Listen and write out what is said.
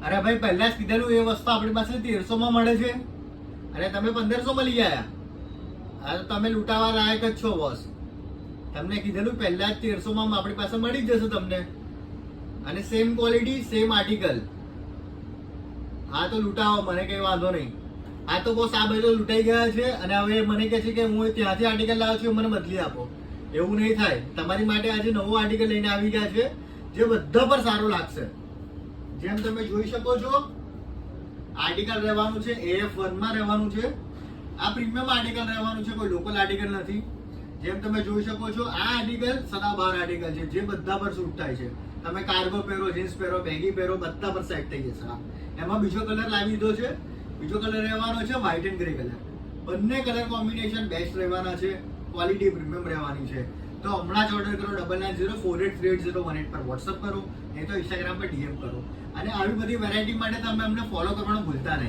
અરે ભાઈ પહેલા જ કીધેલું એ વસ્તુ આપણી પાસે 1300 માં મળે છે અને તમે 1500 માં લઈ આવ્યા. આ તમે લૂંટાવા લાયક જ છો બોસ. તમને કીધેલું પહેલા જ 1300 માં આપણી પાસે મળી જ જશે તમને, અને સેમ ક્વોલિટી સેમ આર્ટિકલ. હા તો લૂંટાવો, મને કઈ વાંધો નહીં. આ તો બોસ આ બધું લૂંટાઈ ગયા છે અને હવે મને કહે છે કે હું ત્યાંથી આર્ટિકલ લાવ્યો છું, મને બદલી આપો. એવું નહીં થાય. તમારી માટે આજે નવો આર્ટિકલ લઈને આવી ગયા છે જે બધા પર સારું લાગશે. જેમ તમે જોઈ શકો છો આર્ટિકલ રહેવાનું છે AF1 માં રહેવાનું છે. આ પ્રીમિયમ આર્ટિકલ રહેવાનું છે, કોઈ લોકલ આર્ટિકલ નથી. જેમ તમે જોઈ શકો છો આ આર્ટિકલ સદાબહાર આર્ટિકલ છે જે બધા પર શૂટ થાય છે. તમે કાર્ગો પહેરો, જીન્સ પહેરો, બેગી પહેરો, બધા પર સેટ થઈ જશે. એમાં બીજો કલર લાવી દીધો છે. બીજો કલર રહેવાનો છે વ્હાઇટ એન્ડ ગ્રે કલર. બંને કલર કોમ્બિનેશન બેસ્ટ રહેવાના છે, ક્વોલિટી પ્રીમિયમ રહેવાની છે. તો હમણાં જ ઓર્ડર કરો 9904838018 પર વોટ્સઅપ કરો, નહીં તો ઇન્સ્ટાગ્રામ પર DM કરો. અને આવી બધી વેરાયટી માટે તમે અમને ફોલો કરવાનું ભૂલતા નહીં.